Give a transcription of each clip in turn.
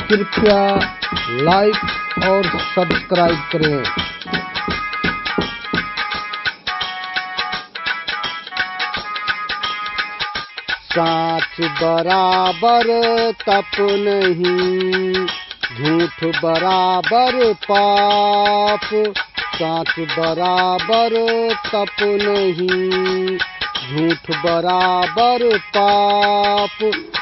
कृपया लाइक और सब्सक्राइब करें। साँच बराबर तप नहीं, झूठ बराबर पाप। साँच बराबर तप नहीं, झूठ बराबर पाप।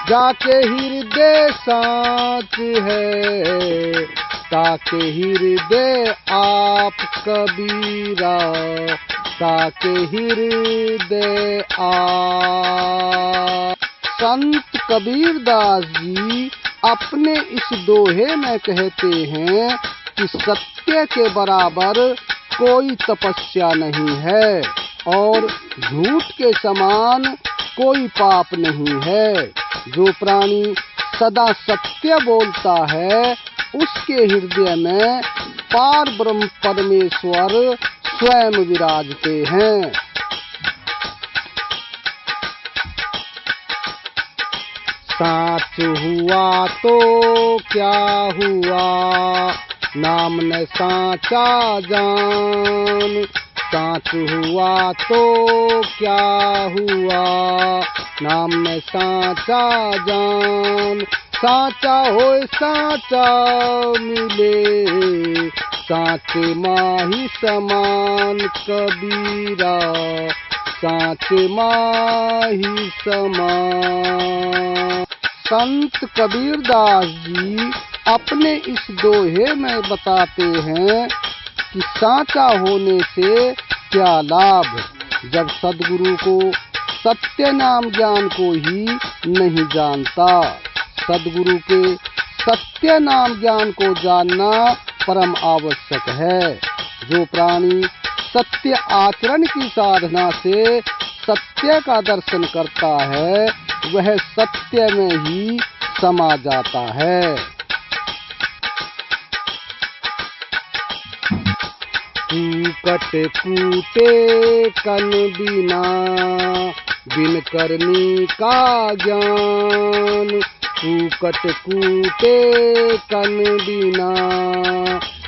जाके हृदय साँच है, ताके हृदय आप कबीरा, ताके हृदय आप। संत कबीरदास जी अपने इस दोहे में कहते हैं कि सत्य के बराबर कोई तपस्या नहीं है और झूठ के समान कोई पाप नहीं है। जो प्राणी सदा सत्य बोलता है उसके हृदय में पार ब्रह्म परमेश्वर स्वयं विराजते हैं। साँच हुआ तो क्या हुआ, नाम न साँचा जान। साँच हुआ तो क्या हुआ, नाम न साँचा जान। साँचा होए साँचा मिले, साँचे माही समान कबीरा, साँचे माही समान। संत कबीरदास जी अपने इस दोहे में बताते हैं कि साँचा होने से क्या लाभ, जब सद्गुरु को सत्य नाम ज्ञान को ही नहीं जानता। सद्गुरु के सत्य नाम ज्ञान को जानना परम आवश्यक है। जो प्राणी सत्य आचरण की साधना से सत्य का दर्शन करता है वह सत्य में ही समा जाता है। कूकट कूटे कन बिना, बिन करनी का ज्ञान। कूकट कूटे कन बिना,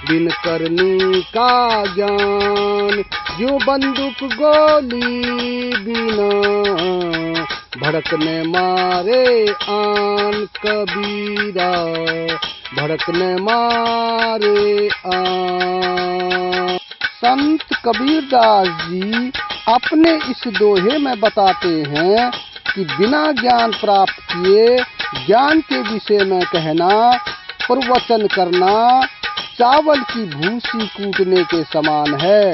बिन करनी का ज्ञान। जो बंदूक गोली बिना, भड़कने मारे आन कबीरा, भड़कने मारे आन। संत कबीरदास जी अपने इस दोहे में बताते हैं कि बिना ज्ञान प्राप्त किए ज्ञान के विषय में कहना, प्रवचन करना चावल की भूसी कूटने के समान है।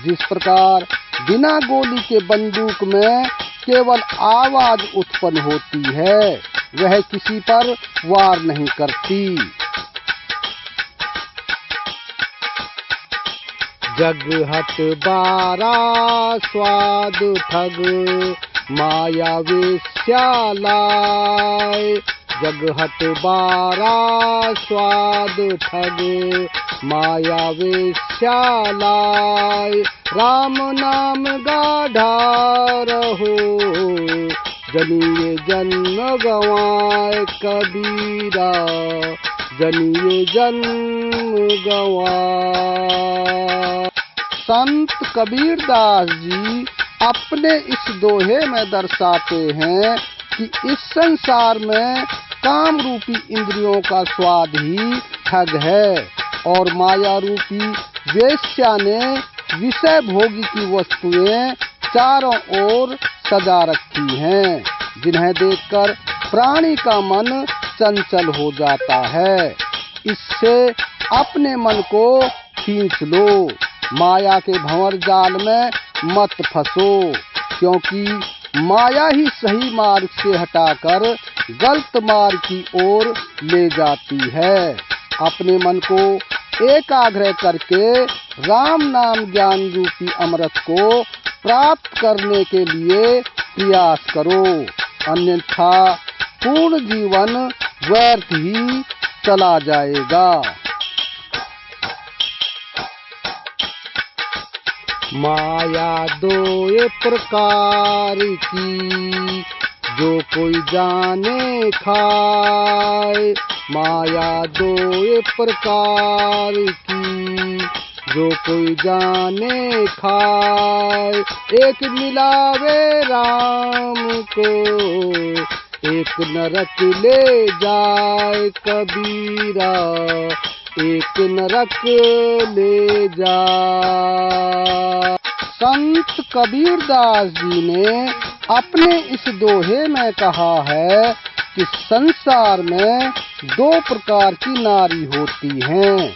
जिस प्रकार बिना गोली के बंदूक में केवल आवाज उत्पन्न होती है, वह किसी पर वार नहीं करती। जग हट बारा स्वाद ठग, माया वेश्यालाय। जग हट बारा स्वाद ठग, माया वेश्यालाय। राम नाम गाढ़ा रहो, जनिए जन्म गवाए कबीरा, जनिए जन्म गवाए। संत कबीरदास जी अपने इस दोहे में दर्शाते हैं कि इस संसार में काम रूपी इंद्रियों का स्वाद ही ठग है और माया रूपी वेश्या ने विषय भोगी की वस्तुएं चारों ओर सजा रखी हैं, जिन्हें देखकर प्राणी का मन चंचल हो जाता है। इससे अपने मन को खींच लो, माया के भंवर जाल में मत फंसो, क्योंकि माया ही सही मार्ग से हटाकर गलत मार्ग की ओर ले जाती है। अपने मन को एकाग्र करके राम नाम ज्ञान रूपी अमृत को प्राप्त करने के लिए प्रयास करो, अन्यथा पूर्ण जीवन व्यर्थ ही चला जाएगा। माया दो प्रकार की, जो कोई जाने खाए। माया दो प्रकार की, जो कोई जाने खाए। एक मिलावे राम को, एक नरक ले जाए कबीरा, एक नरक ले जाए। संत कबीरदास जी ने अपने इस दोहे में कहा है कि संसार में दो प्रकार की नारी होती हैं।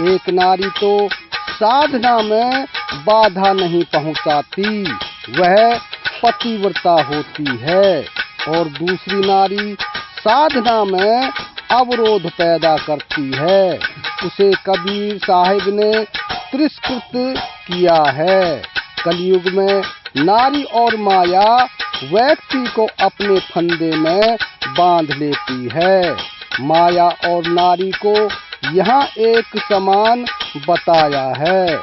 एक नारी तो साधना में बाधा नहीं पहुंचाती, वह पतिव्रता होती है, और दूसरी नारी साधना में अवरोध पैदा करती है। उसे कबीर साहिब ने तिरस्कृत किया है। कलयुग में नारी और माया व्यक्ति को अपने फंदे में बांध लेती है। माया और नारी को यहाँ एक समान बताया है।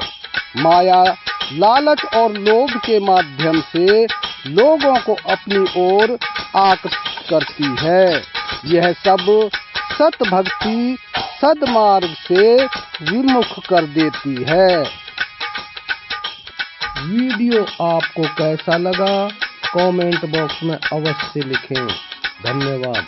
माया लालच और लोभ के माध्यम से लोगों को अपनी ओर आकर्षित करती है। यह सब सत भक्ति सद्मार्ग से विमुख कर देती है। वीडियो आपको कैसा लगा कमेंट बॉक्स में अवश्य लिखें। धन्यवाद।